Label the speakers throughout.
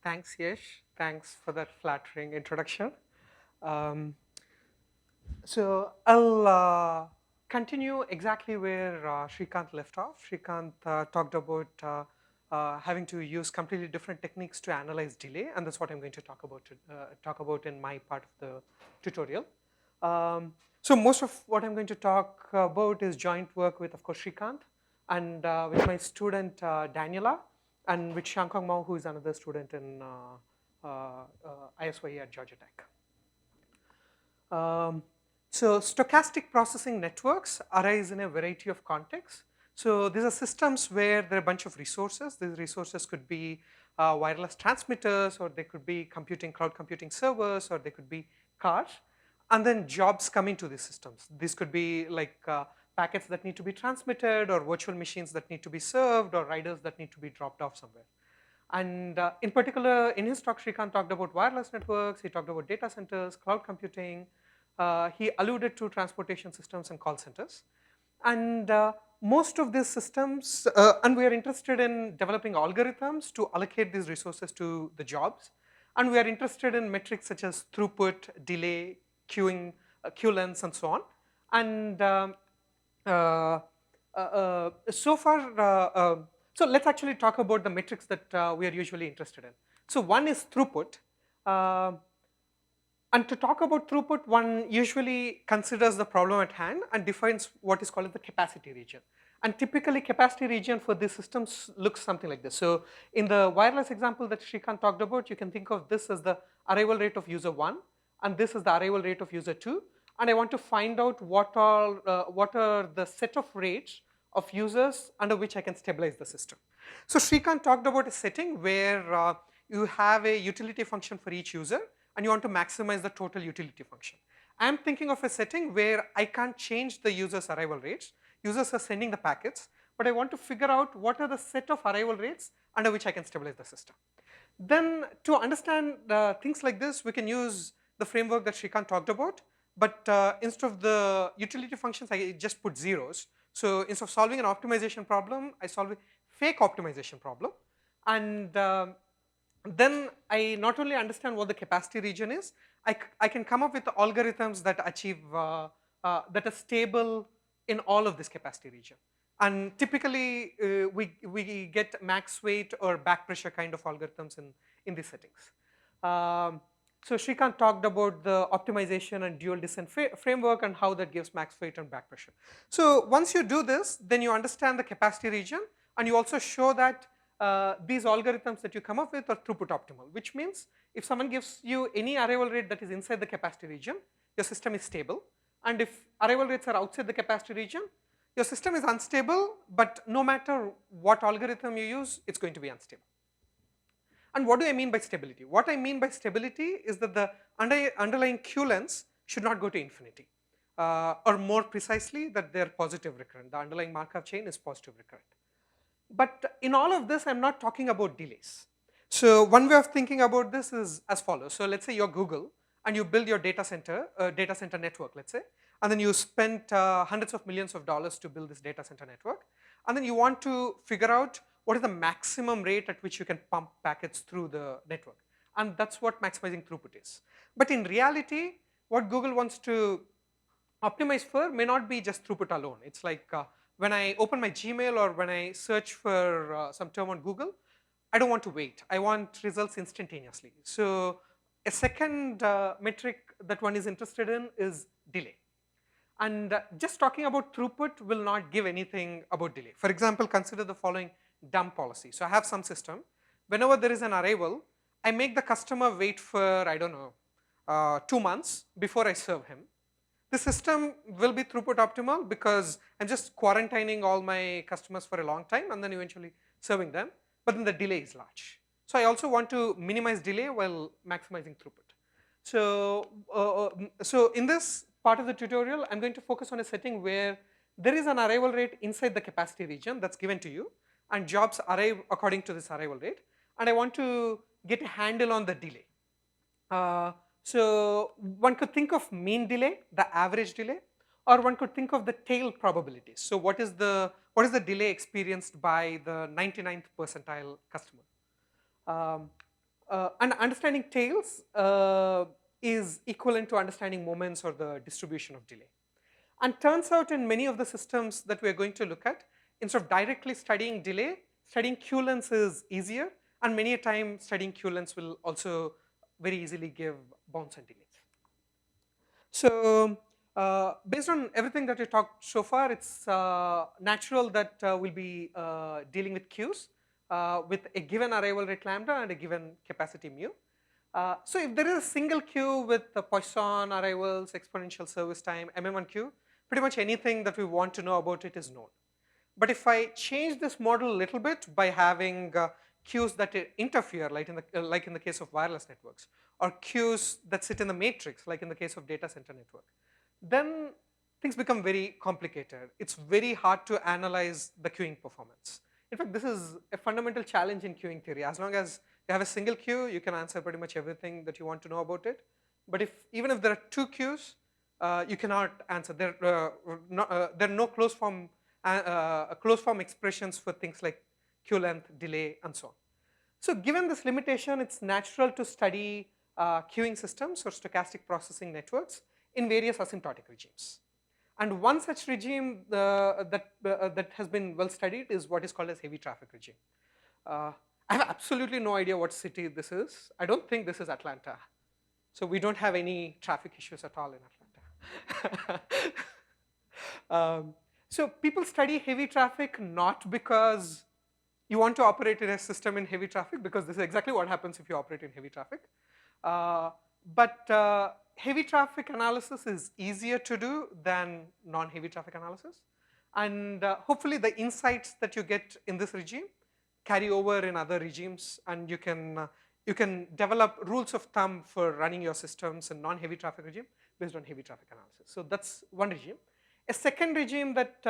Speaker 1: Thanks, Yesh. Thanks for that flattering introduction. Um, so I'll continue exactly where Shrikant left off. Shrikant talked about having to use completely different techniques to analyze delay, and that's what I'm going to talk about in my part of the tutorial. Um, so most of what I'm going to talk about is joint work with, of course, Shrikant, and with my student Daniela, and with Shankang Mao, who is another student in ISYE at Georgia Tech. So stochastic processing networks arise in a variety of contexts. So these are systems where there are a bunch of resources. These resources could be wireless transmitters, or they could be cloud computing servers, or they could be cars. And then jobs come into these systems. These could be like packets that need to be transmitted, or virtual machines that need to be served, or riders that need to be dropped off somewhere. And in particular, in his talk, Shrikant talked about wireless networks, he talked about data centers, cloud computing, he alluded to transportation systems and call centers. And most of these systems, and we are interested in developing algorithms to allocate these resources to the jobs. And we are interested in metrics such as throughput, delay, queuing, queue lengths, and so on. And so far, so let's actually talk about the metrics that we are usually interested in. So one is throughput. And to talk about throughput, one usually considers the problem at hand and defines what is called the capacity region. And typically, capacity region for these systems looks something like this. So in the wireless example that Shrikant talked about, you can think of this as the arrival rate of user 1, and this is the arrival rate of user 2. And I want to find out what are the set of rates of users under which I can stabilize the system. So Shrikant talked about a setting where you have a utility function for each user, and you want to maximize the total utility function. I'm thinking of a setting where I can't change the user's arrival rates. Users are sending the packets, but I want to figure out what are the set of arrival rates under which I can stabilize the system. Then to understand things like this, we can use the framework that Shrikant talked about, but instead of the utility functions, I just put zeros. So instead of solving an optimization problem, I solve a fake optimization problem. And then I not only understand what the capacity region is, I can come up with the algorithms that achieve, that are stable in all of this capacity region. And typically, we get MAXWEIGHT or backpressure kind of algorithms in these settings. So Shrikant talked about the optimization and dual descent framework and how that gives MAXWEIGHT and backpressure. So once you do this, then you understand the capacity region, and you also show that these algorithms that you come up with are throughput optimal, which means if someone gives you any arrival rate that is inside the capacity region, your system is stable. And if arrival rates are outside the capacity region, your system is unstable, but no matter what algorithm you use, it's going to be unstable. And what do I mean by stability? What I mean by stability is that the underlying queue lengths should not go to infinity. Or more precisely, that they're positive recurrent. The underlying Markov chain is positive recurrent. But in all of this, I'm not talking about delays. So one way of thinking about this is as follows. So let's say you're Google, and you build your data center network, let's say, and then you spent hundreds of millions of dollars to build this data center network, and then you want to figure out what is the maximum rate at which you can pump packets through the network. And that's what maximizing throughput is. But in reality, what Google wants to optimize for may not be just throughput alone. It's like when I open my Gmail or when I search for some term on Google, I don't want to wait. I want results instantaneously. So a second metric that one is interested in is delay. And just talking about throughput will not give anything about delay. For example, consider the following dumb policy. So I have some system. Whenever there is an arrival, I make the customer wait for, I don't know, 2 months before I serve him. The system will be throughput optimal because I'm just quarantining all my customers for a long time and then eventually serving them, but then the delay is large. So I also want to minimize delay while maximizing throughput. So in this part of the tutorial, I'm going to focus on a setting where there is an arrival rate inside the capacity region that's given to you, and jobs arrive according to this arrival rate, and I want to get a handle on the delay. So one could think of mean delay, the average delay, or one could think of the tail probabilities. So what is the delay experienced by the 99th percentile customer? and understanding tails is equivalent to understanding moments or the distribution of delay. And turns out in many of the systems that we're going to look at, instead of directly studying delay, studying queue lengths is easier, and many a time studying queue lengths will also very easily give bounds and delays. So based on everything that we talked so far, it's natural that we'll be dealing with queues with a given arrival rate lambda and a given capacity mu. So if there is a single queue with the Poisson arrivals, exponential service time, MM1 queue, pretty much anything that we want to know about it is known. But if I change this model a little bit by having queues that interfere, like in the case of wireless networks, or queues that sit in the matrix, like in the case of data center network, then things become very complicated. It's very hard to analyze the queuing performance. In fact, this is a fundamental challenge in queuing theory. As long as you have a single queue, you can answer pretty much everything that you want to know about it. But even if there are two queues, you cannot answer. There are no closed form expressions for things like queue length, delay, and so on. So given this limitation, it's natural to study queuing systems or stochastic processing networks in various asymptotic regimes. And one such regime that has been well studied is what is called as heavy traffic regime. I have absolutely no idea what city this is. I don't think this is Atlanta. So we don't have any traffic issues at all in Atlanta. So people study heavy traffic not because you want to operate in a system in heavy traffic, because this is exactly what happens if you operate in heavy traffic. But heavy traffic analysis is easier to do than non-heavy traffic analysis. And hopefully the insights that you get in this regime carry over in other regimes, and you can develop rules of thumb for running your systems in non-heavy traffic regime based on heavy traffic analysis. So that's one regime. A second regime that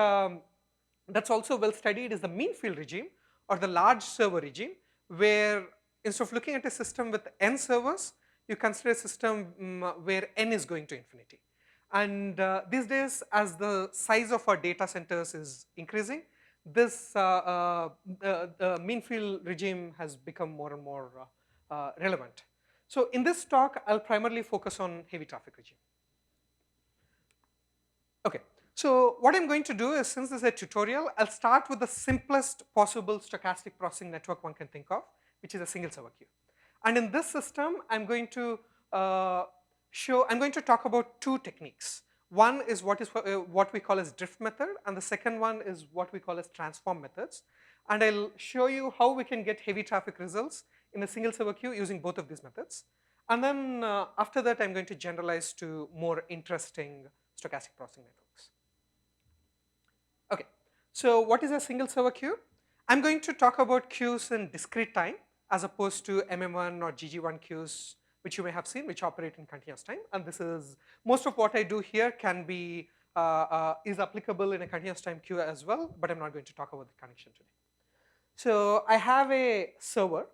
Speaker 1: that's also well studied is the mean field regime, or the large server regime, where instead of looking at a system with n servers, you consider a system where n is going to infinity. And these days, as the size of our data centers is increasing, this the mean field regime has become more and more relevant. So in this talk, I'll primarily focus on heavy traffic regime. Okay, so what I'm going to do is, since this is a tutorial, I'll start with the simplest possible stochastic processing network one can think of, which is a single server queue. And in this system, I'm going to talk about two techniques. One is what we call as drift method, and the second one is what we call as transform methods. And I'll show you how we can get heavy traffic results in a single server queue using both of these methods. And then after that, I'm going to generalize to more interesting stochastic processing networks. Okay, so what is a single server queue? I'm going to talk about queues in discrete time as opposed to MM1 or GG1 queues, which you may have seen, which operate in continuous time. And this is, most of what I do here can be, is applicable in a continuous time queue as well, but I'm not going to talk about the connection today. So I have a server,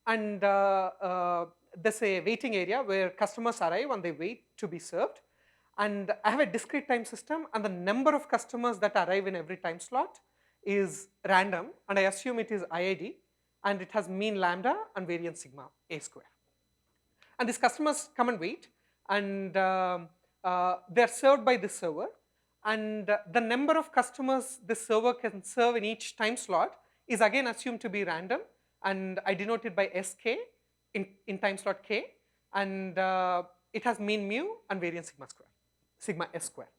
Speaker 1: and there's a waiting area where customers arrive and they wait to be served. And I have a discrete time system, and the number of customers that arrive in every time slot is random, and I assume it is IID, and it has mean lambda and variance sigma a square. And these customers come and wait, and they're served by this server, and the number of customers this server can serve in each time slot is again assumed to be random, and I denote it by sk in time slot k, and it has mean mu and variance sigma s square.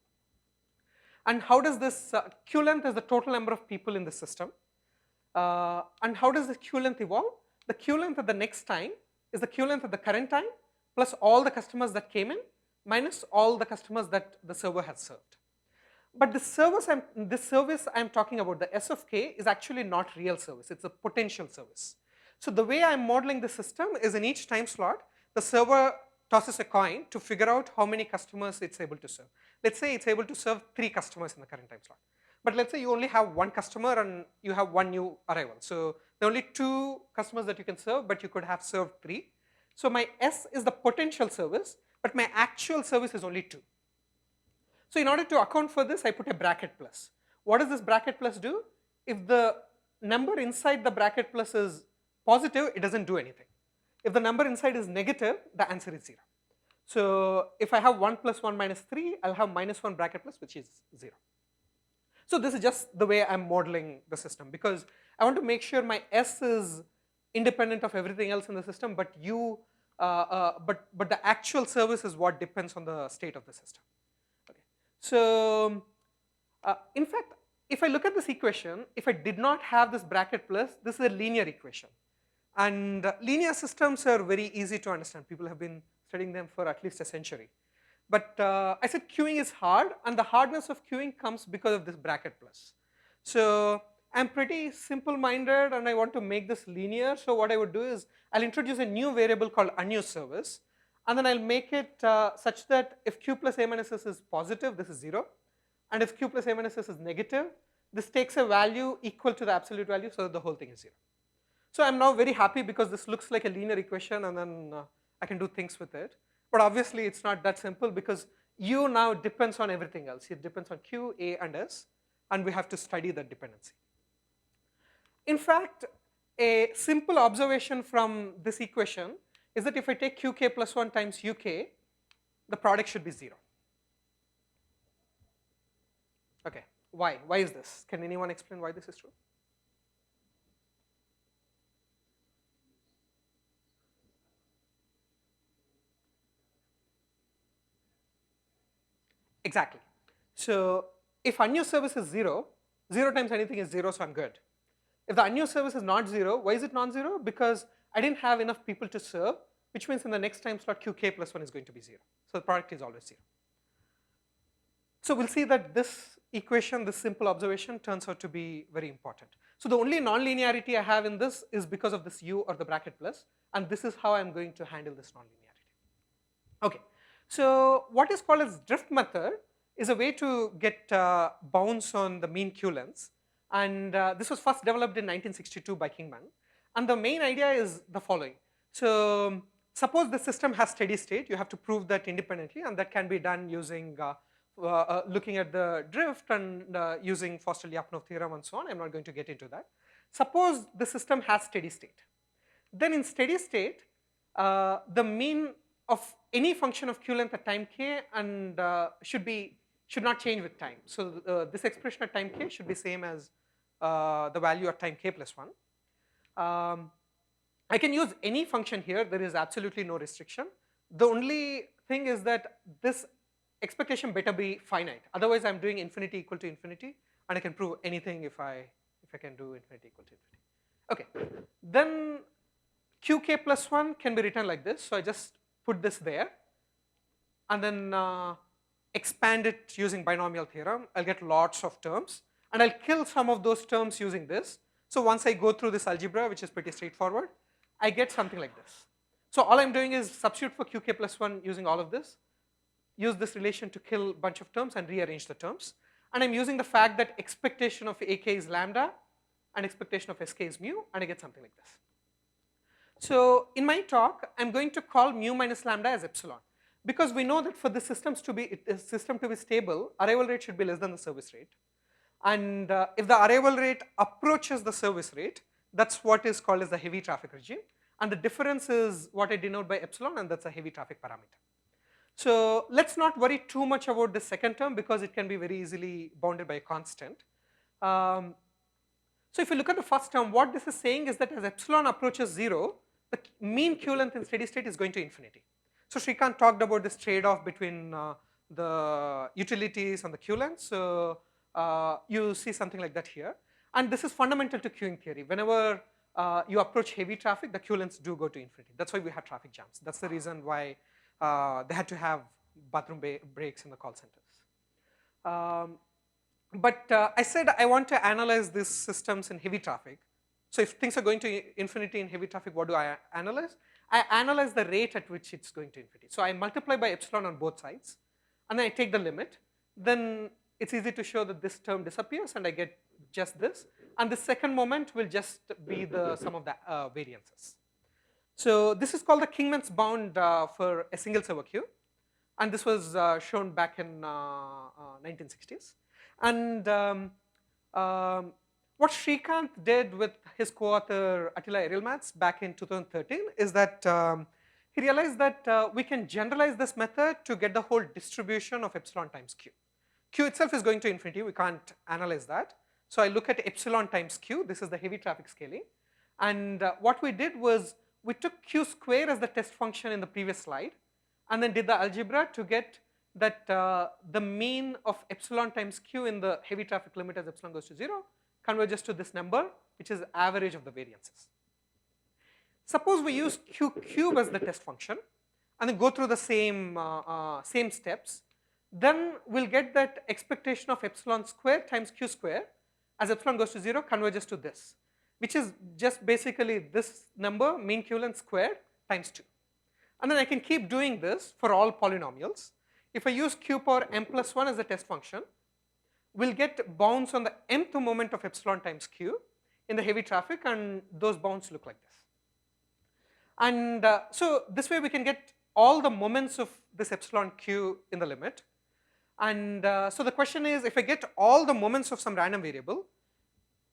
Speaker 1: And how does this queue length is the total number of people in the system. And how does the queue length evolve? The queue length at the next time is the queue length at the current time plus all the customers that came in minus all the customers that the server has served. But this service I'm talking about, the S of k, is actually not real service. It's a potential service. So the way I'm modeling the system is in each time slot, the server tosses a coin to figure out how many customers it's able to serve. Let's say it's able to serve 3 customers in the current time slot. But let's say you only have 1 customer and you have 1 new arrival. So there are only 2 customers that you can serve, but you could have served 3. So my S is the potential service, but my actual service is only 2. So in order to account for this, I put a bracket plus. What does this bracket plus do? If the number inside the bracket plus is positive, it doesn't do anything. If the number inside is negative, the answer is 0. So if I have 1 plus 1 minus 3, I'll have minus 1 bracket plus, which is 0. So this is just the way I'm modeling the system, because I want to make sure my S is independent of everything else in the system, but but the actual service is what depends on the state of the system. Okay. So in fact, if I look at this equation, if I did not have this bracket plus, this is a linear equation. And linear systems are very easy to understand. People have been studying them for at least a century. But I said queuing is hard, and the hardness of queuing comes because of this bracket plus. So I'm pretty simple-minded, and I want to make this linear. So what I would do is I'll introduce a new variable called unused service, and then I'll make it such that if q plus a minus s is positive, this is 0. And if q plus a minus s is negative, this takes a value equal to the absolute value, so the whole thing is 0. So I'm now very happy because this looks like a linear equation, and then I can do things with it. But obviously it's not that simple, because u now depends on everything else. It depends on q, a, and s, and we have to study that dependency. In fact, a simple observation from this equation is that if I take qk plus 1 times uk, the product should be 0. Okay, why? Why is this? Can anyone explain why this is true? Exactly. So if unused service is 0, 0 times anything is 0, so I'm good. If the unused service is not 0, why is it non-zero? Because I didn't have enough people to serve, which means in the next time slot qk plus 1 is going to be 0. So the product is always 0. So we'll see that this equation, this simple observation, turns out to be very important. So the only non-linearity I have in this is because of this u or the bracket plus, and this is how I'm going to handle this non-linearity. Okay. So what is called as drift method is a way to get bounds on the mean Q lengths, and this was first developed in 1962 by Kingman. And the main idea is the following. So suppose the system has steady state, you have to prove that independently, and that can be done using looking at the drift and using Forster-Lyapunov theorem and so on. I'm not going to get into that. Suppose the system has steady state. Then in steady state, the mean of any function of q length at time k and should not change with time. So this expression at time k should be same as the value at time k plus 1. I can use any function here. There is absolutely no restriction. The only thing is that this expectation better be finite. Otherwise, I'm doing infinity equal to infinity, and I can prove anything if I can do infinity equal to infinity. Okay. Then qk plus 1 can be written like this. So I just put this there, and then expand it using binomial theorem. I'll get lots of terms, and I'll kill some of those terms using this. So once I go through this algebra, which is pretty straightforward, I get something like this. So all I'm doing is substitute for qk plus 1 using all of this, use this relation to kill a bunch of terms and rearrange the terms. And I'm using the fact that expectation of ak is lambda and expectation of sk is mu, and I get something like this. So in my talk, I'm going to call mu minus lambda as epsilon, because we know that for the system to be stable, arrival rate should be less than the service rate. And if the arrival rate approaches the service rate, that's what is called as the heavy traffic regime. And the difference is what I denote by epsilon, and that's a heavy traffic parameter. So let's not worry too much about the second term, because it can be very easily bounded by a constant. So if you look at the first term, what this is saying is that as epsilon approaches 0, the mean Q length in steady state is going to infinity. So Srikanth talked about this trade-off between the utilities and the Q length. So you see something like that here. And this is fundamental to queuing theory. Whenever you approach heavy traffic, the Q lengths do go to infinity. That's why we have traffic jams. That's the reason why they had to have bathroom breaks in the call centers. But I said I want to analyze these systems in heavy traffic. So if things are going to infinity in heavy traffic, what do I analyze? I analyze the rate at which it's going to infinity. So I multiply by epsilon on both sides, and then I take the limit. Then it's easy to show that this term disappears, and I get just this. And the second moment will just be the sum of the variances. So this is called the Kingman's bound for a single server queue, and this was shown back in 1960s. And what Srikanth did with his co-author Attila Erilmats back in 2013 is that he realized that we can generalize this method to get the whole distribution of epsilon times q. Q itself is going to infinity, we can't analyze that. So I look at epsilon times q, this is the heavy traffic scaling. And what we did was we took q square as the test function in the previous slide and then did the algebra to get that the mean of epsilon times q in the heavy traffic limit as epsilon goes to 0 converges to this number, which is average of the variances. Suppose we use q cube as the test function and then go through the same steps, then we'll get that expectation of epsilon square times q square as epsilon goes to 0 converges to this, which is just basically this number mean q length squared times 2. And then I can keep doing this for all polynomials. If I use q power m plus 1 as the test function, we'll get bounds on the mth moment of epsilon times q in the heavy traffic, and those bounds look like this. And so this way we can get all the moments of this epsilon q in the limit. And so the question is, if I get all the moments of some random variable,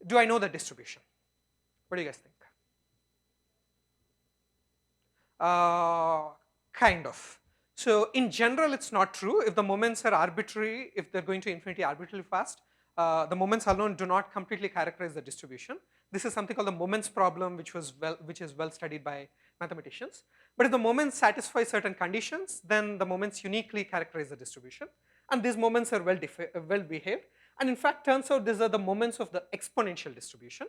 Speaker 1: do I know the distribution? What do you guys think? Kind of. So in general, it's not true. If the moments are arbitrary, if they're going to infinity arbitrarily fast, the moments alone do not completely characterize the distribution. This is something called the moments problem, which is well studied by mathematicians. But if the moments satisfy certain conditions, then the moments uniquely characterize the distribution. And these moments are well behaved. And in fact, turns out these are the moments of the exponential distribution.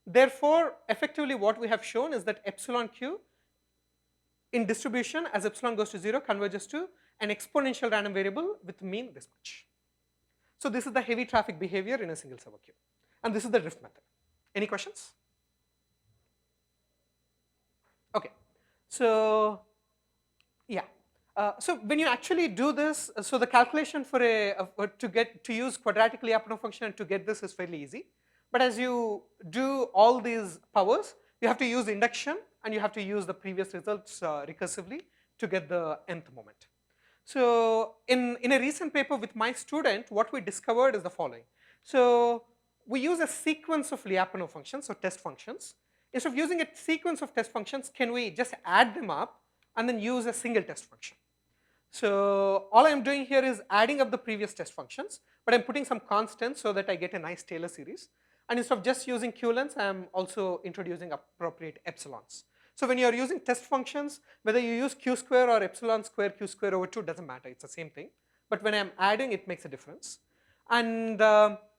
Speaker 1: Therefore, effectively what we have shown is that epsilon q in distribution as epsilon goes to 0 converges to an exponential random variable with mean this much. So this is the heavy traffic behavior in a single server queue. And this is the drift method. Any questions? Okay. So yeah. So when you actually do this, so the calculation for to use quadratic Lyapunov function and to get this is fairly easy. But as you do all these powers, you have to use induction and you have to use the previous results recursively to get the nth moment. So in a recent paper with my student, what we discovered is the following. So we use a sequence of Lyapunov functions, so test functions. Instead of using a sequence of test functions, can we just add them up and then use a single test function? So all I'm doing here is adding up the previous test functions, but I'm putting some constants so that I get a nice Taylor series. And instead of just using q lengths, I'm also introducing appropriate epsilons. So when you're using test functions, whether you use q square or epsilon square q square over 2 doesn't matter, it's the same thing. But when I'm adding, it makes a difference. And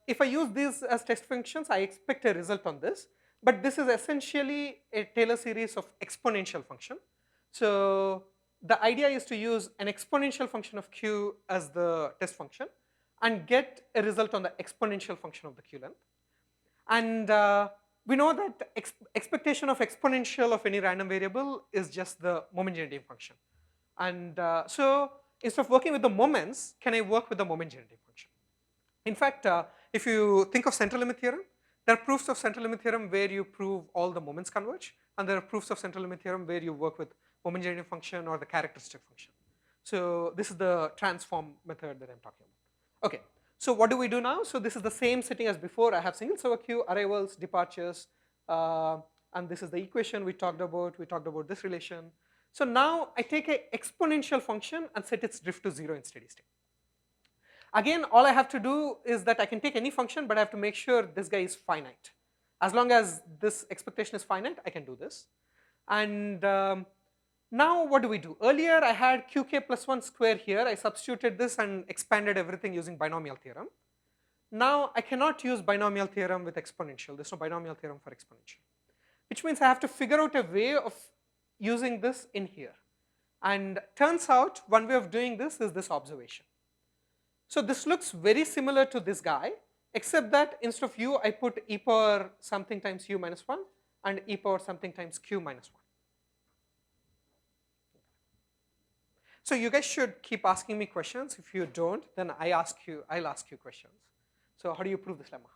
Speaker 1: if I use these as test functions, I expect a result on this. But this is essentially a Taylor series of exponential function. So the idea is to use an exponential function of q as the test function and get a result on the exponential function of the q length. And we know that expectation of exponential of any random variable is just the moment generating function. And so instead of working with the moments, can I work with the moment generating function? In fact, if you think of central limit theorem, there are proofs of central limit theorem where you prove all the moments converge, and there are proofs of central limit theorem where you work with moment generating function or the characteristic function. So this is the transform method that I'm talking about. Okay. So what do we do now? So this is the same setting as before. I have single server queue, arrivals, departures, and this is the equation we talked about. We talked about this relation. So now I take an exponential function and set its drift to 0 in steady state. Again, all I have to do is that I can take any function, but I have to make sure this guy is finite. As long as this expectation is finite, I can do this. And now what do we do? Earlier I had qk plus 1 square here. I substituted this and expanded everything using binomial theorem. Now I cannot use binomial theorem with exponential. There's no binomial theorem for exponential, which means I have to figure out a way of using this in here. And turns out one way of doing this is this observation. So this looks very similar to this guy, except that instead of u, I put e power something times u minus 1 and e power something times q minus 1. So you guys should keep asking me questions. If you don't, then I'll ask you questions. So how do you prove this lemma?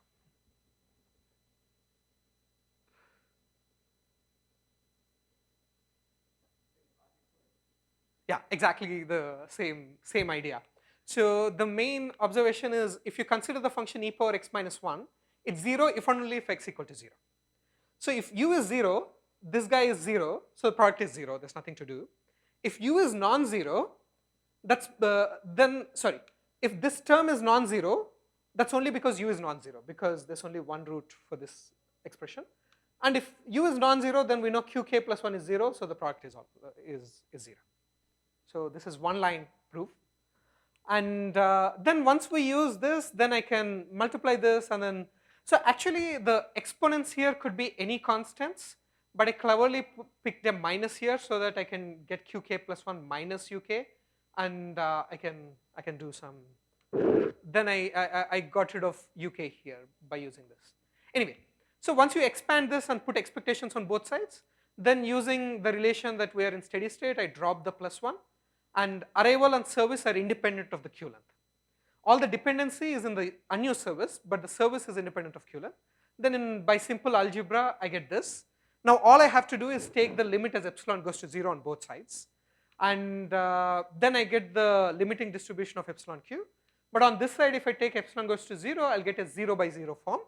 Speaker 1: Yeah, exactly the same idea. So the main observation is if you consider the function e power x minus 1, It's 0 if and only if x equal to 0. So if u is 0, this guy is 0, so the product is 0, there's nothing to do. If u is non-zero, that's if this term is non-zero, that's only because u is non-zero, because there's only one root for this expression. And if u is non-zero, then we know qk plus 1 is 0, so the product is 0. So this is one line proof. And then once we use this, then I can multiply this and then, so actually the exponents here could be any constants, but I cleverly picked a minus here so that I can get qk plus 1 minus uk, and I can do some, then I got rid of uk here by using this. Anyway, so once you expand this and put expectations on both sides, then using the relation that we are in steady state, I drop the plus 1, and arrival and service are independent of the Q length. All the dependency is in the unused service, but the service is independent of Q length. Then by simple algebra, I get this. Now all I have to do is take the limit as epsilon goes to 0 on both sides, and then I get the limiting distribution of epsilon q. But on this side, if I take epsilon goes to 0, I'll get a 0 by 0 form.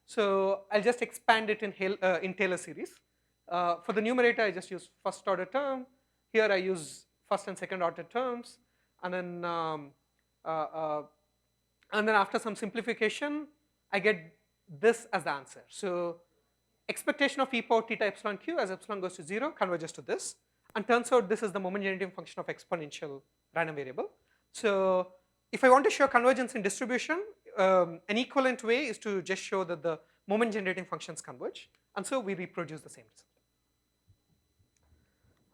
Speaker 1: So I'll just expand it in Taylor series. For the numerator, I just use first order term. Here I use first and second order terms, and then after some simplification, I get this as the answer. So expectation of e power theta epsilon q as epsilon goes to 0 converges to this, and turns out this is the moment generating function of exponential random variable. So if I want to show convergence in distribution, an equivalent way is to just show that the moment generating functions converge, and so we reproduce the same result.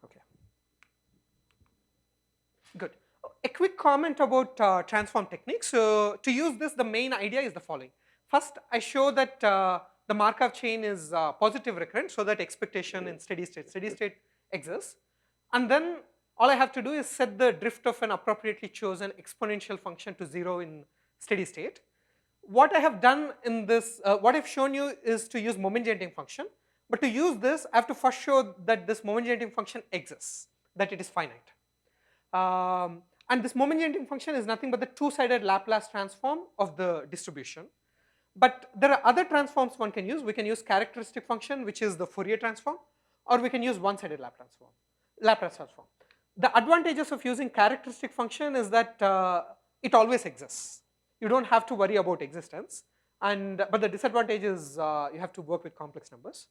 Speaker 1: Okay, good. A quick comment about transform techniques. So to use this, the main idea is the following. First, I show that the Markov chain is positive recurrent, so that expectation in steady state exists. And then all I have to do is set the drift of an appropriately chosen exponential function to 0 in steady state. What I have done in this, what I've shown you is to use moment generating function. But to use this, I have to first show that this moment generating function exists, that it is finite. And this moment generating function is nothing but the two-sided Laplace transform of the distribution. But there are other transforms one can use. We can use characteristic function, which is the Fourier transform, or we can use one-sided Laplace transform. The advantages of using characteristic function is that it always exists. You don't have to worry about existence, but the disadvantage is you have to work with complex numbers.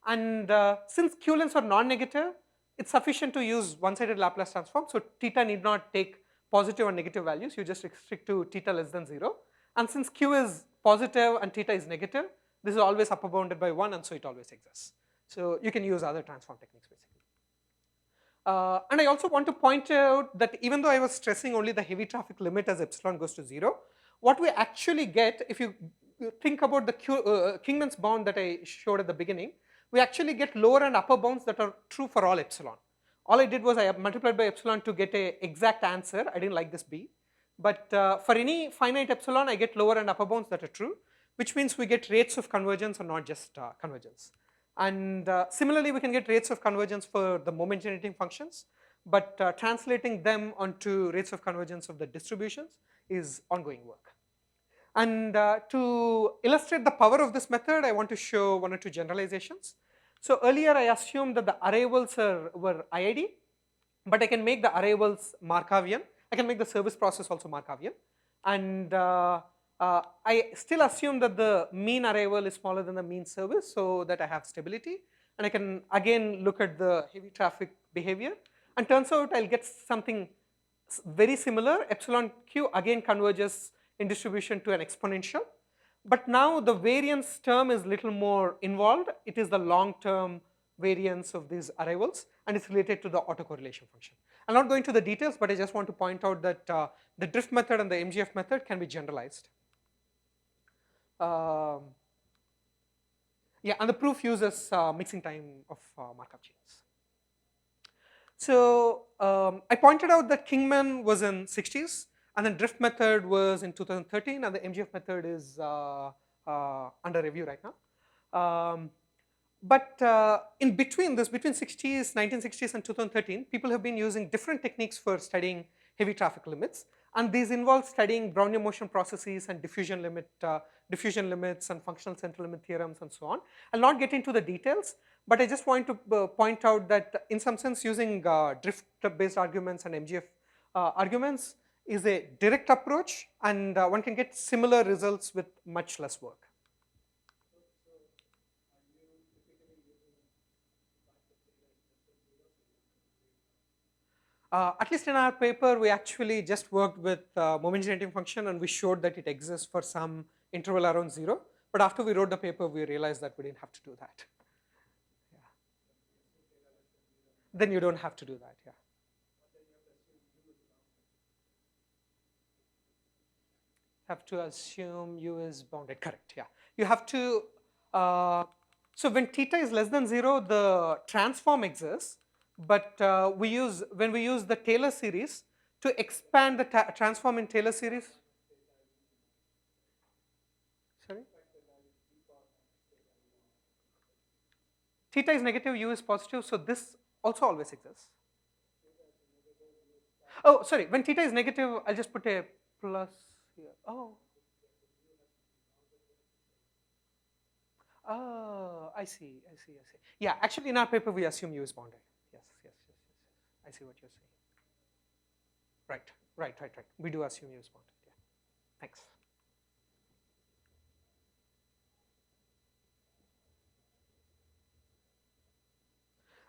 Speaker 1: And since Q lengths are non-negative, it's sufficient to use one-sided Laplace transform. So theta need not take positive or negative values. You just restrict to theta less than 0. And since Q is positive and theta is negative, this is always upper bounded by 1, and so it always exists. So you can use other transform techniques basically. And I also want to point out that even though I was stressing only the heavy traffic limit as epsilon goes to 0, what we actually get, if you think about the Kingman's bound that I showed at the beginning, we actually get lower and upper bounds that are true for all epsilon. All I did was I multiplied by epsilon to get an exact answer. I didn't like this b. But for any finite epsilon, I get lower and upper bounds that are true, which means we get rates of convergence and not just convergence. And similarly, we can get rates of convergence for the moment generating functions, but translating them onto rates of convergence of the distributions is ongoing work. And to illustrate the power of this method, I want to show one or two generalizations. So earlier, I assumed that the arrivals were IID, but I can make the arrivals Markovian. I can make the service process also Markovian. And I still assume that the mean arrival is smaller than the mean service, so that I have stability. And I can again look at the heavy traffic behavior. And turns out I'll get something very similar. Epsilon q again converges in distribution to an exponential. But now the variance term is little more involved. It is the long-term variance of these arrivals, and it's related to the autocorrelation function. I'm not going to the details, but I just want to point out that the drift method and the MGF method can be generalized. Yeah, and the proof uses mixing time of Markov chains. So I pointed out that Kingman was in 60s, and then drift method was in 2013, and the MGF method is under review right now. But in between this, between 1960s and 2013, people have been using different techniques for studying heavy traffic limits. And these involve studying Brownian motion processes and diffusion limits and functional central limit theorems and so on. I'll not get into the details, but I just want to point out that in some sense using drift-based arguments and MGF arguments is a direct approach, and one can get similar results with much less work. At least in our paper, we actually just worked with moment generating function, and we showed that it exists for some interval around 0. But after we wrote the paper, we realized that we didn't have to do that. Yeah. Then you don't have to do that, yeah. Have to assume U is bounded, correct, yeah. You have to, so when theta is less than 0, the transform exists. But when we use the Taylor series to expand the transform in Taylor series. Sorry? Theta is negative, U is positive, so this also always exists. Oh, sorry, when theta is negative, I'll just put a plus here. Oh, I see. Yeah, actually in our paper, we assume U is bounded. Yes. I see what you're saying. Right. We do assume U is bounded. Yeah. Thanks.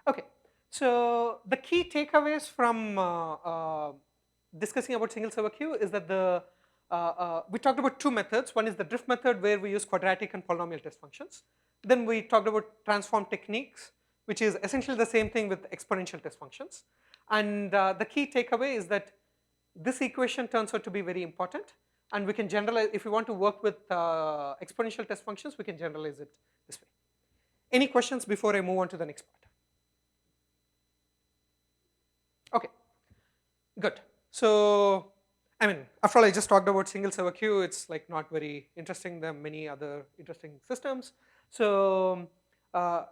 Speaker 1: Okay. So the key takeaways from discussing about single server queue is that we talked about two methods. One is the drift method, where we use quadratic and polynomial test functions. Then we talked about transform techniques, which is essentially the same thing with exponential test functions. And the key takeaway is that this equation turns out to be very important, and we can generalize, if we want to work with exponential test functions, we can generalize it this way. Any questions before I move on to the next part? Okay, good. So, I mean, after all, I just talked about single server queue. It's like not very interesting. There are many other interesting systems. So,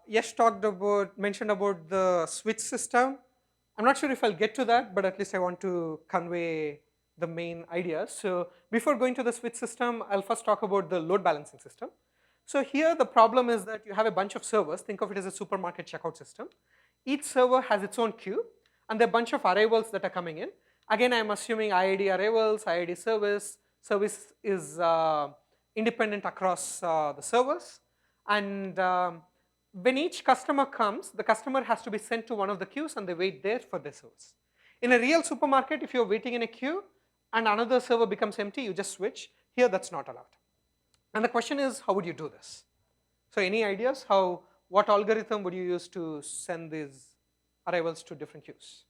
Speaker 1: Yash mentioned about the switch system. I'm not sure if I'll get to that, but at least I want to convey the main ideas. So before going to the switch system, I'll first talk about the load balancing system. So here the problem is that you have a bunch of servers. Think of it as a supermarket checkout system. Each server has its own queue, and there are a bunch of arrivals that are coming in. Again, I'm assuming IID arrivals, IID service. Service is independent across the servers. And when each customer comes, the customer has to be sent to one of the queues, and they wait there for their service. In a real supermarket, if you're waiting in a queue and another server becomes empty, you just switch. Here, that's not allowed. And the question is, how would you do this? So any ideas? What algorithm would you use to send these arrivals to different queues?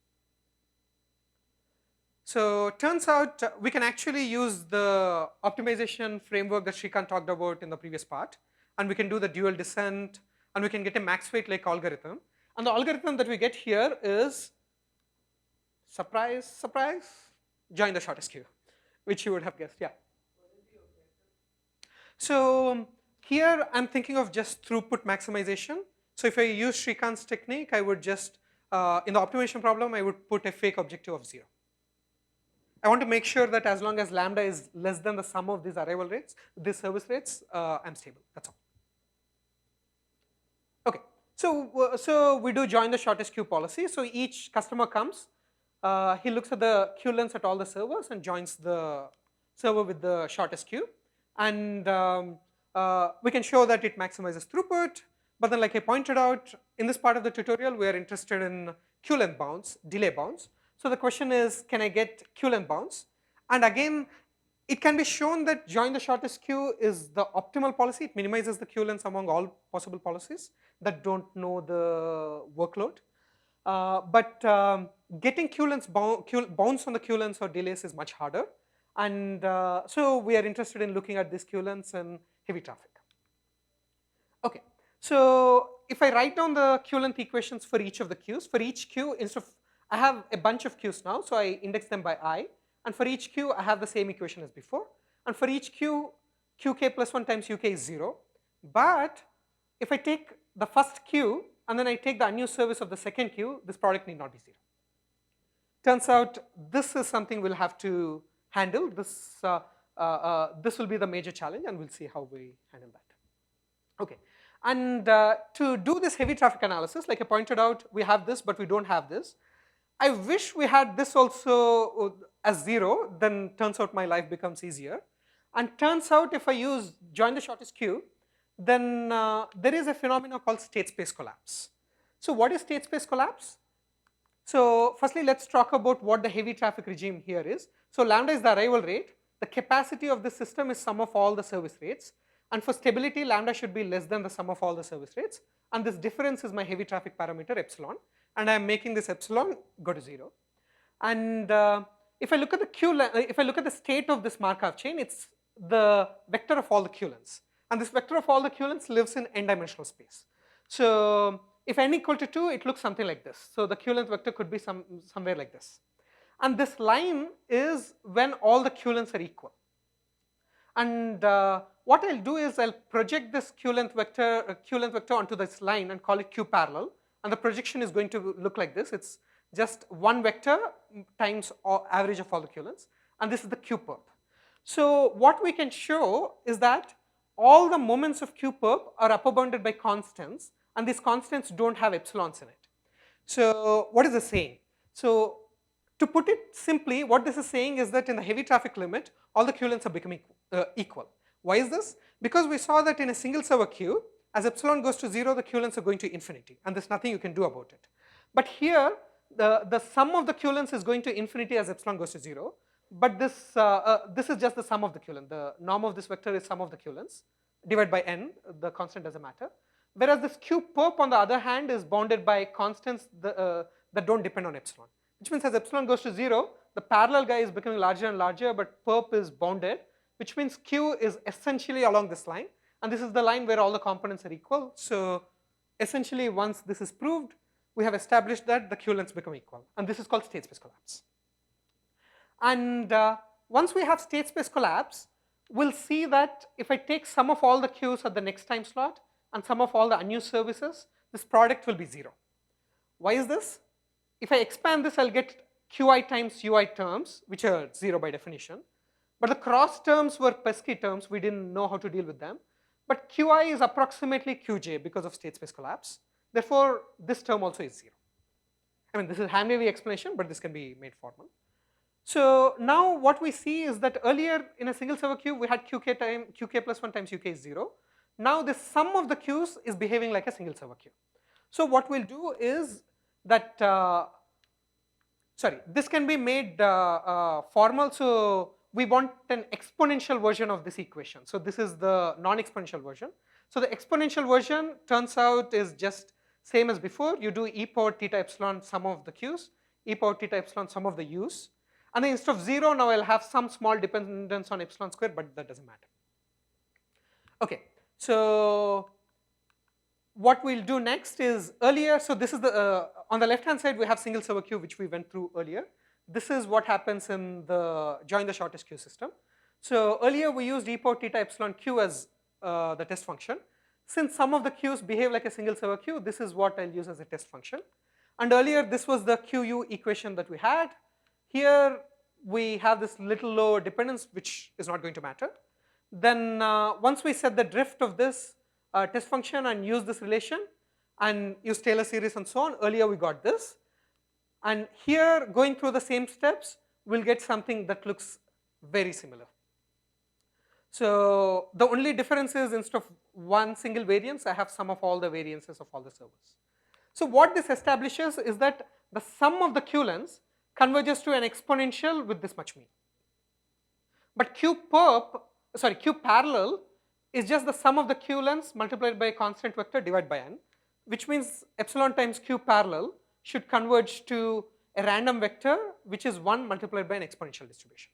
Speaker 1: So turns out we can actually use the optimization framework that Srikanth talked about in the previous part, and we can do the dual descent, and we can get a MAXWEIGHT like algorithm. And the algorithm that we get here is, surprise, join the shortest queue, which you would have guessed, yeah. So here I'm thinking of just throughput maximization. So if I use Srikanth's technique, I would just, in the optimization problem, I would put a fake objective of 0. I want to make sure that as long as lambda is less than the sum of these arrival rates, these service rates, I'm stable, that's all. Okay, so we do join the shortest queue policy. So each customer comes, he looks at the queue lengths at all the servers and joins the server with the shortest queue. And we can show that it maximizes throughput. But then, like I pointed out, in this part of the tutorial, we are interested in queue length bounds, delay bounds. So the question is, can I get queue length bounds? And again, it can be shown that join the shortest queue is the optimal policy. It minimizes the queue lengths among all possible policies that don't know the workload. But getting queue lengths bounds on the queue lengths or delays is much harder. And so we are interested in looking at these queue lengths and heavy traffic. Okay, so if I write down the queue length equations for each of the queues, for each queue, instead of, I have a bunch of queues now, so I index them by I. And for each queue, I have the same equation as before. And for each queue, qk plus 1 times uk is 0. But if I take the first queue and then I take the unused service of the second queue, this product need not be 0. Turns out this is something we'll have to handle. This will be the major challenge, and we'll see how we handle that. Okay, and to do this heavy traffic analysis, like I pointed out, we have this, but we don't have this. I wish we had this also as 0, then turns out my life becomes easier. And turns out if I use join the shortest queue, then there is a phenomenon called state space collapse. So what is state space collapse? So firstly, let's talk about what the heavy traffic regime here is. So lambda is the arrival rate. The capacity of this system is sum of all the service rates. And for stability, lambda should be less than the sum of all the service rates. And this difference is my heavy traffic parameter epsilon. And I'm making this epsilon go to 0. And if I look at the state of this Markov chain, it's the vector of all the q-lengths. And this vector of all the q-lengths lives in n-dimensional space. So if n equal to 2, it looks something like this. So the q-length vector could be somewhere like this. And this line is when all the q-lengths are equal. And what I'll do is I'll project this q-length vector onto this line and call it q parallel. And the projection is going to look like this. It's just one vector times average of all the q-lengths. And this is the q perp. So what we can show is that all the moments of q perp are upper bounded by constants, and these constants don't have epsilons in it. So what is this saying? So to put it simply, what this is saying is that in the heavy traffic limit, all the q-lengths are becoming equal. Why is this? Because we saw that in a single server queue, as epsilon goes to 0, the q-lengths are going to infinity, and there's nothing you can do about it. But here, the sum of the q-lengths is going to infinity as epsilon goes to 0. But this is just the sum of the q-length. The norm of this vector is sum of the q-lengths divided by n. The constant doesn't matter. Whereas this q perp, on the other hand, is bounded by constants that don't depend on epsilon. Which means as epsilon goes to 0, the parallel guy is becoming larger and larger, but perp is bounded, which means q is essentially along this line. And this is the line where all the components are equal. So essentially, once this is proved, we have established that the q-lengths become equal. And this is called state space collapse. And once we have state space collapse, we'll see that if I take sum of all the queues at the next time slot and sum of all the unused services, this product will be 0. Why is this? If I expand this, I'll get qi times ui terms, which are 0 by definition. But the cross terms were pesky terms. We didn't know how to deal with them. But qi is approximately qj because of state space collapse. Therefore, this term also is 0. I mean, this is hand-wavy explanation, but this can be made formal. So now what we see is that earlier in a single server queue, we had qk plus 1 times uk is 0. Now the sum of the queues is behaving like a single server queue. So what we'll do is that, this can be made formal. So we want an exponential version of this equation. So this is the non-exponential version. So the exponential version turns out is just same as before. You do e power theta epsilon sum of the q's, e power theta epsilon sum of the u's. And then instead of 0, now I'll have some small dependence on epsilon square, but that doesn't matter. Okay, so what we'll do next is earlier, so this is the, on the left hand side, we have single server queue, which we went through earlier. This is what happens in the join the shortest queue system. So earlier we used e power theta epsilon q as the test function. Since some of the queues behave like a single server queue, this is what I'll use as a test function. And earlier this was the QU equation that we had. Here we have this little lower dependence, which is not going to matter. Then once we set the drift of this test function and use this relation and use Taylor series and so on, earlier we got this. And here, going through the same steps, we'll get something that looks very similar. So the only difference is instead of one single variance, I have sum of all the variances of all the servers. So what this establishes is that the sum of the q-lengths converges to an exponential with this much mean. But q parallel is just the sum of the q-lengths multiplied by a constant vector divided by n, which means epsilon times q parallel should converge to a random vector, which is 1 multiplied by an exponential distribution.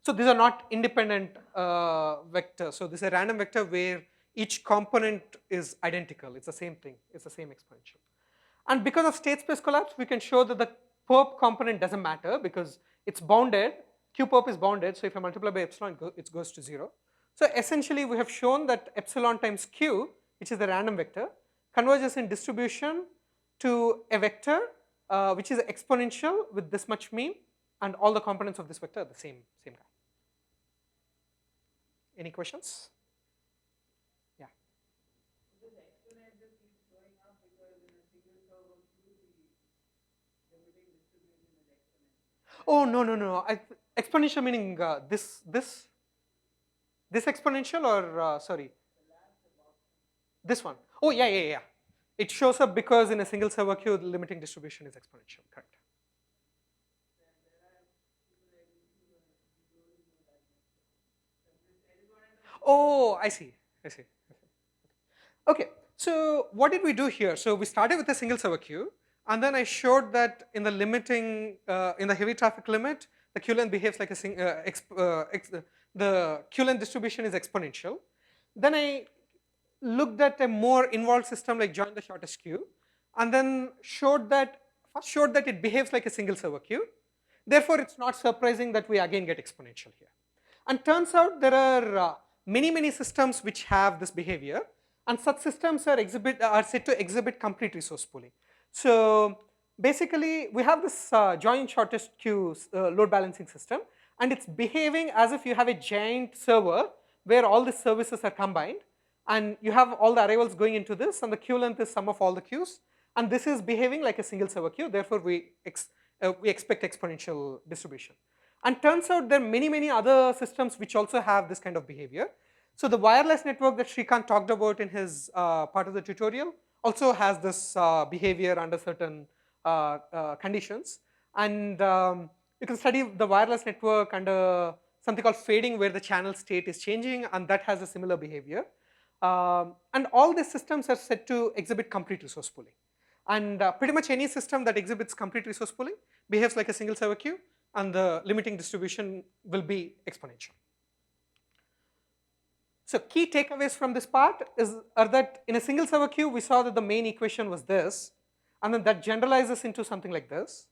Speaker 1: So these are not independent vectors. So this is a random vector where each component is identical. It's the same thing. It's the same exponential. And because of state space collapse, we can show that the perp component doesn't matter because it's bounded. Q perp is bounded. So if I multiply by epsilon, it goes to 0. So essentially, we have shown that epsilon times q, which is the random vector, converges in distribution to a vector which is exponential with this much mean, and all the components of this vector are the same guy. Any questions? Yeah.
Speaker 2: This exponential keeps showing up because in a single server queue, the limiting distribution is exponential.
Speaker 1: Oh, no. Exponential meaning this exponential, or sorry? This one. Oh, yeah. It shows up because in a single server queue, the limiting distribution is exponential, correct? Oh, I see. Okay, so what did we do here? So we started with a single server queue, and then I showed that in the limiting, in the heavy traffic limit, the queue length behaves like the queue length distribution is exponential. Then I looked at a more involved system like join the shortest queue, and then showed that it behaves like a single server queue. Therefore, it's not surprising that we again get exponential here. And turns out there are many systems which have this behavior, and such systems are said to exhibit complete resource pooling. So basically, we have this join shortest queue load balancing system, and it's behaving as if you have a giant server where all the services are combined, and you have all the arrivals going into this, and the queue length is sum of all the queues, and this is behaving like a single server queue. Therefore, we expect exponential distribution. And turns out there are many other systems which also have this kind of behavior. So the wireless network that Srikanth talked about in his part of the tutorial also has this behavior under certain conditions. And you can study the wireless network under something called fading, where the channel state is changing, and that has a similar behavior. And all these systems are said to exhibit complete resource pooling. And pretty much any system that exhibits complete resource pooling behaves like a single server queue, and the limiting distribution will be exponential. So key takeaways from this part are that in a single server queue, we saw that the main equation was this, and then that generalizes into something like this.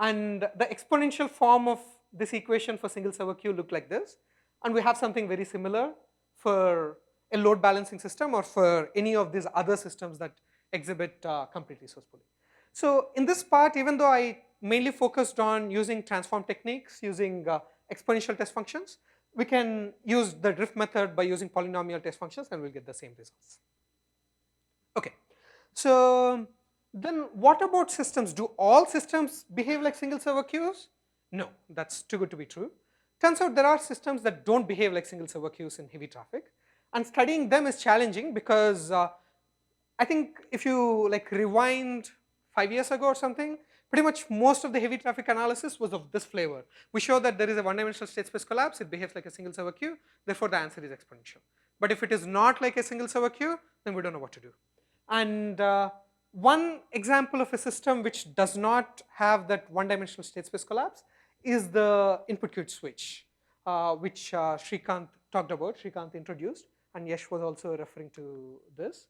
Speaker 1: And the exponential form of this equation for single server queue looked like this. And we have something very similar for a load balancing system or for any of these other systems that exhibit complete resource pooling. So in this part, even though I mainly focused on using transform techniques, using exponential test functions, we can use the drift method by using polynomial test functions, and we'll get the same results. Okay, so then what about systems? Do all systems behave like single server queues? No, that's too good to be true. Turns out there are systems that don't behave like single server queues in heavy traffic, and studying them is challenging because I think if you rewind 5 years ago or something, pretty much most of the heavy traffic analysis was of this flavor. We show that there is a one-dimensional state space collapse, it behaves like a single server queue, therefore the answer is exponential. But if it is not like a single server queue, then we don't know what to do. And one example of a system which does not have that one-dimensional state space collapse is the input queued switch, which Srikanth talked about, Srikanth introduced, and Yash was also referring to this.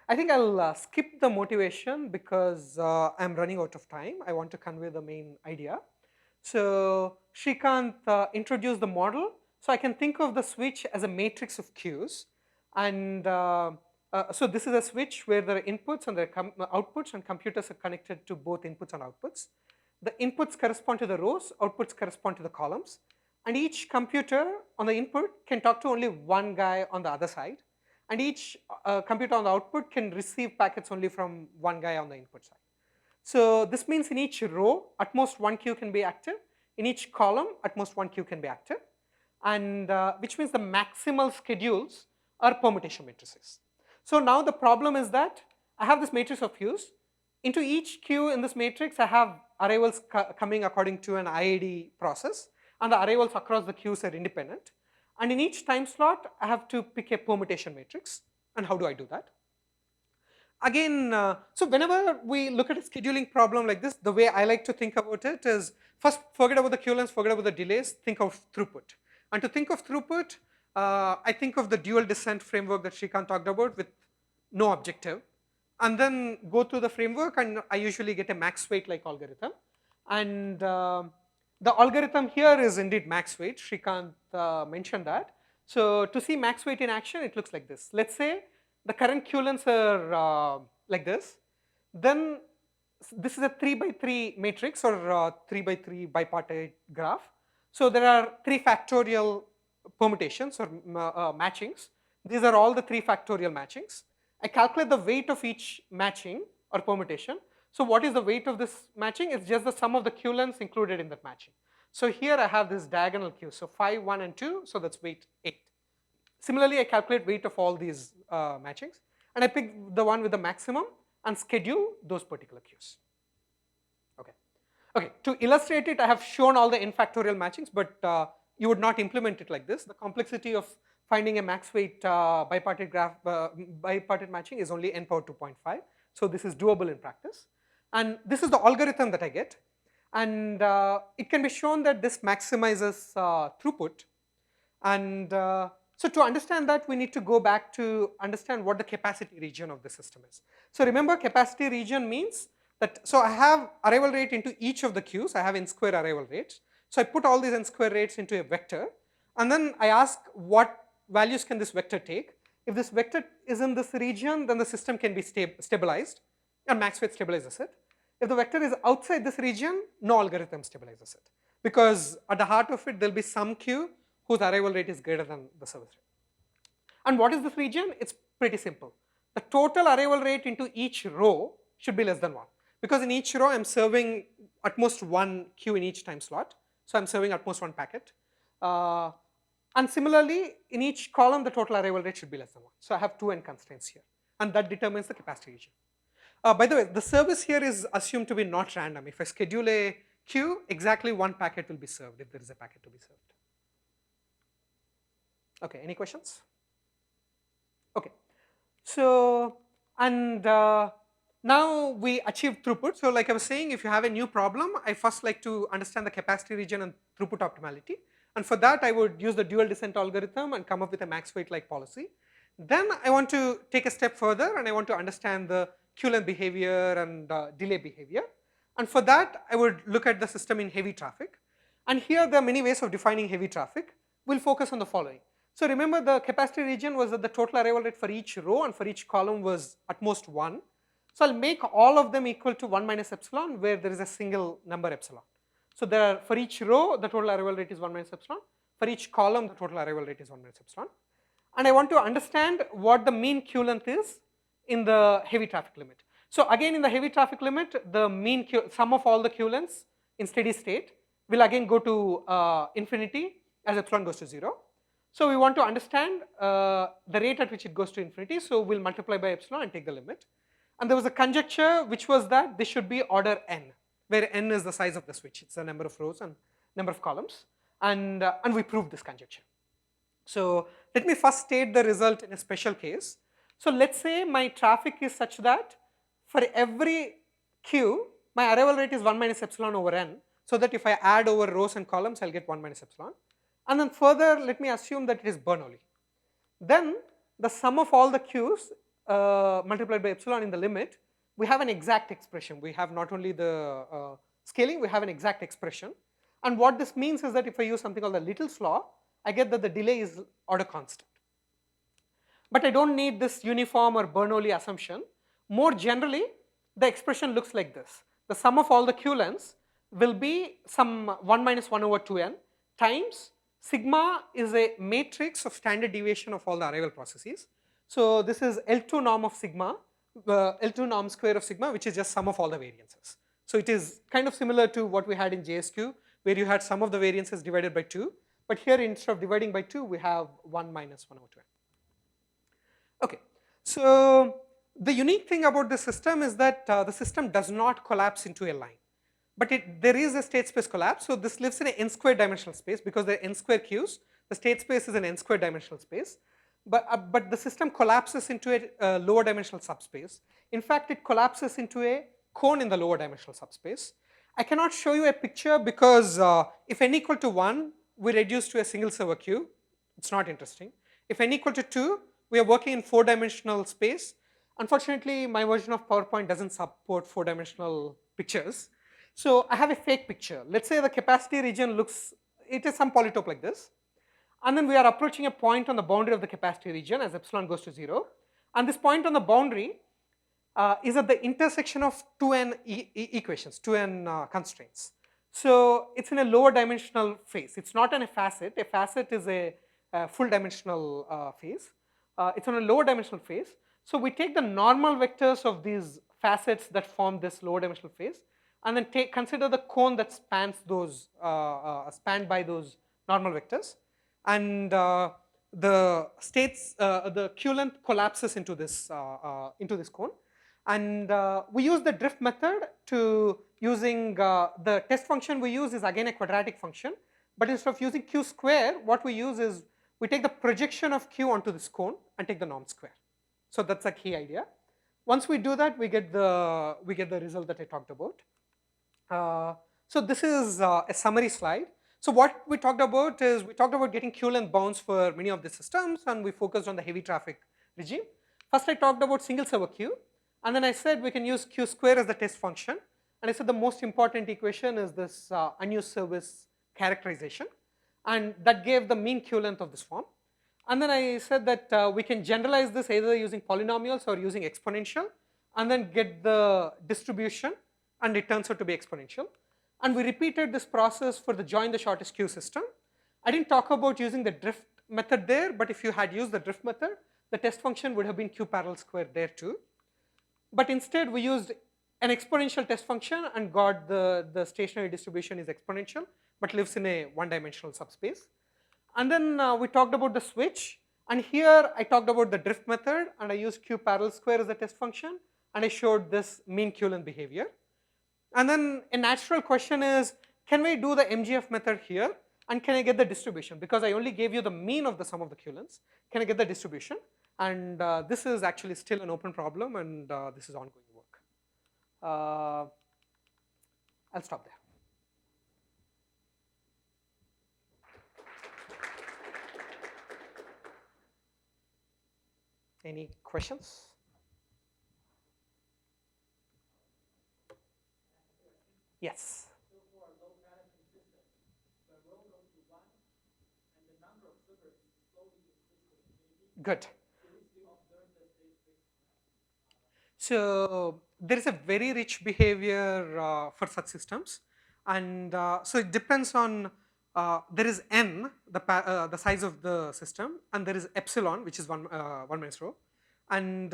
Speaker 1: I think I'll skip the motivation because I'm running out of time. I want to convey the main idea. So Srikanth introduced the model. So I can think of the switch as a matrix of queues. And so this is a switch where there are inputs and there are outputs, and computers are connected to both inputs and outputs. The inputs correspond to the rows, outputs correspond to the columns. And each computer on the input can talk to only one guy on the other side. And each computer on the output can receive packets only from one guy on the input side. So this means in each row, at most one queue can be active. In each column, at most one queue can be active. And which means the maximal schedules are permutation matrices. So now the problem is that I have this matrix of queues. Into each queue in this matrix, I have arrivals coming according to an IID process. And the arrivals across the queues are independent. And in each time slot, I have to pick a permutation matrix. And how do I do that? Again, so whenever we look at a scheduling problem like this, the way I like to think about it is first forget about the queue lengths, forget about the delays, think of throughput. And to think of throughput, I think of the dual descent framework that Srikanth talked about with no objective. And then go through the framework, and I usually get a MAXWEIGHT like algorithm. And the algorithm here is indeed MAXWEIGHT. Srikanth mentioned that. So to see MAXWEIGHT in action, it looks like this. Let's say the current queue lengths are like this. Then this is a 3 by 3 matrix or 3 by 3 bipartite graph. So there are 3 factorial permutations or matchings. These are all the 3 factorial matchings. I calculate the weight of each matching or permutation. So what is the weight of this matching? It's just the sum of the q lengths included in that matching. So here I have this diagonal q. So 5, 1, and 2. So that's weight 8. Similarly, I calculate weight of all these matchings, and I pick the one with the maximum and schedule those particular queues. Okay. Okay. To illustrate it, I have shown all the n factorial matchings, but you would not implement it like this. The complexity of finding a max weight bipartite graph, bipartite matching is only n power 2.5. So this is doable in practice, and this is the algorithm that I get, and it can be shown that this maximizes throughput, and so to understand that, we need to go back to understand what the capacity region of the system is. So remember, capacity region means that, so I have arrival rate into each of the queues. I have n square arrival rates. So I put all these n square rates into a vector, and then I ask what values can this vector take. If this vector is in this region, then the system can be stabilized, and max weight stabilizes it. If the vector is outside this region, no algorithm stabilizes it, because at the heart of it, there'll be some queue whose arrival rate is greater than the service rate. And what is this region? It's pretty simple. The total arrival rate into each row should be less than 1, because in each row I'm serving at most 1 queue in each time slot. So I'm serving at most 1 packet. And similarly, in each column, the total arrival rate should be less than 1. So I have 2n constraints here, and that determines the capacity region. By the way, the service here is assumed to be not random. If I schedule a queue, exactly 1 packet will be served if there is a packet to be served. Okay, any questions? Okay, so, and now we achieved throughput. So like I was saying, if you have a new problem, I first like to understand the capacity region and throughput optimality. And for that, I would use the dual descent algorithm and come up with a max weight like policy. Then I want to take a step further, and I want to understand the queue length behavior and delay behavior. And for that, I would look at the system in heavy traffic. And here there are many ways of defining heavy traffic. We'll focus on the following. So remember, the capacity region was that the total arrival rate for each row and for each column was at most 1. So I'll make all of them equal to 1 minus epsilon, where there is a single number epsilon. So there are, for each row, the total arrival rate is 1 minus epsilon. For each column, the total arrival rate is 1 minus epsilon. And I want to understand what the mean queue length is in the heavy traffic limit. So again, in the heavy traffic limit, the mean sum of all the queue lengths in steady state will again go to infinity as epsilon goes to 0. So we want to understand the rate at which it goes to infinity. So we'll multiply by epsilon and take the limit. And there was a conjecture which was that this should be order n, where n is the size of the switch. It's the number of rows and number of columns. And we proved this conjecture. So let me first state the result in a special case. So let's say my traffic is such that for every queue, my arrival rate is 1 minus epsilon over n, so that if I add over rows and columns, I'll get 1 minus epsilon. And then further, let me assume that it is Bernoulli. Then the sum of all the queues multiplied by epsilon in the limit, we have an exact expression. We have not only the scaling, we have an exact expression. And what this means is that if I use something called the Little's law, I get that the delay is order constant. But I don't need this uniform or Bernoulli assumption. More generally, the expression looks like this. The sum of all the queue lengths will be some 1 minus 1 over 2n times sigma is a matrix of standard deviation of all the arrival processes. So this is L2 norm of sigma, L2 norm square of sigma, which is just sum of all the variances. So it is kind of similar to what we had in JSQ, where you had sum of the variances divided by 2. But here, instead of dividing by 2, we have 1 minus 1 over 2n. Okay, so the unique thing about the system is that the system does not collapse into a line. But there is a state space collapse. So this lives in an n square dimensional space because there are n square queues. The state space is an n square dimensional space. But the system collapses into a lower dimensional subspace. In fact, it collapses into a cone in the lower dimensional subspace. I cannot show you a picture because if n equal to 1, we reduce to a single server queue. It's not interesting. If n equal to 2, we are working in 4-dimensional space. Unfortunately, my version of PowerPoint doesn't support 4-dimensional pictures. So I have a fake picture. Let's say the capacity region looks, it is some polytope like this. And then we are approaching a point on the boundary of the capacity region as epsilon goes to 0. And this point on the boundary, is at the intersection of two n equations, two n constraints. So it's in a lower dimensional phase. It's not in a facet. A facet is a full dimensional phase. It's on a lower dimensional phase. So we take the normal vectors of these facets that form this lower dimensional phase, and then consider the cone that spans those, spanned by those normal vectors, and the states, the Q length collapses into this cone, and we use the drift method to using the test function we use is again a quadratic function, but instead of using Q square, what we use is we take the projection of Q onto this cone and take the norm square. So that's a key idea. Once we do that, we get the result that I talked about. So this is a summary slide. So what we talked about is we talked about getting Q length bounds for many of the systems, and we focused on the heavy traffic regime. First I talked about single server queue, and then I said we can use Q square as the test function, and I said the most important equation is this unused service characterization, and that gave the mean Q length of this form. And then I said that we can generalize this either using polynomials or using exponential, and then get the distribution, and it turns out to be exponential. And we repeated this process for the join the shortest queue system. I didn't talk about using the drift method there, but if you had used the drift method, the test function would have been Q parallel square there too. But instead we used an exponential test function and got the stationary distribution is exponential, but lives in a one-dimensional subspace. And then we talked about the switch, and here I talked about the drift method, and I used Q parallel square as the test function, and I showed this mean Q length behavior. And then a natural question is, can we do the MGF method here, and can I get the distribution? Because I only gave you the mean of the sum of the Q lengths. Can I get the distribution? And this is actually still an open problem, and this is ongoing work. I'll stop there. Any questions? Yes.
Speaker 2: So for low balancing systems, the rho goes to 1 and the number of servers slowly increases to infinity.
Speaker 1: Good.
Speaker 2: Do we still observe the stage fixed?
Speaker 1: So there is a very rich behavior for such systems, and so it depends on there is n, the size of the system, and there is epsilon, which is one minus rho. And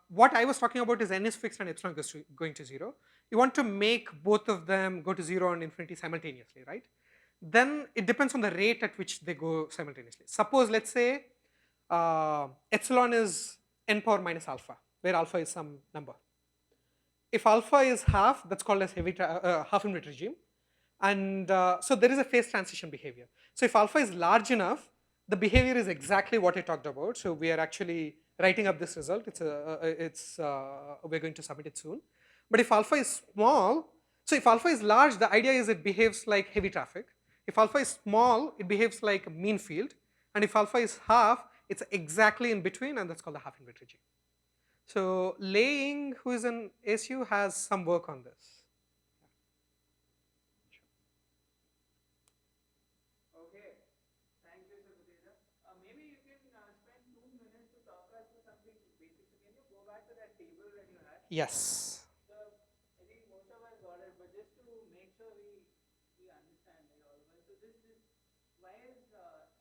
Speaker 1: what I was talking about is n is fixed and epsilon going to 0. You want to make both of them go to 0 and infinity simultaneously, right? Then it depends on the rate at which they go simultaneously. Suppose, let's say, epsilon is n power minus alpha, where alpha is some number. If alpha is half, that's called as half infinite regime. And so there is a phase transition behavior. So if alpha is large enough, the behavior is exactly what I talked about. So we are actually writing up this result. We're going to submit it soon. But if alpha is small, so if alpha is large, the idea is it behaves like heavy traffic. If alpha is small, it behaves like a mean field. And if alpha is half, it's exactly in between, and that's called the half infinite regime. So Laying, who is an ASU, has some work on this.
Speaker 2: Okay, thank you, Theja. Maybe you can spend 2 minutes to talk us through something basic. So can you go back to that table that you had?
Speaker 1: Yes.
Speaker 2: So I think most of us got it, but just to make sure we understand it all. So why is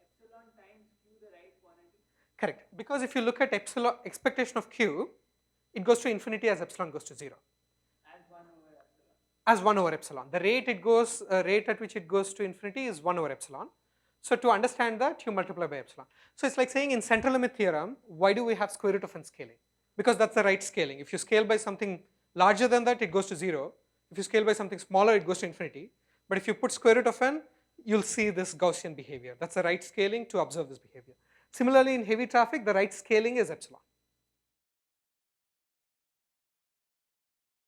Speaker 2: epsilon times q the right quantity?
Speaker 1: Correct. Because if you look at epsilon expectation of q, it goes to infinity as epsilon goes to 0.
Speaker 2: As 1 over epsilon.
Speaker 1: As 1 over epsilon. The rate at which it goes to infinity is 1 over epsilon. So to understand that, you multiply by epsilon. So it's like saying in central limit theorem, why do we have square root of n scaling? Because that's the right scaling. If you scale by something larger than that, it goes to 0. If you scale by something smaller, it goes to infinity. But if you put square root of n, you'll see this Gaussian behavior. That's the right scaling to observe this behavior. Similarly, in heavy traffic, the right scaling is epsilon.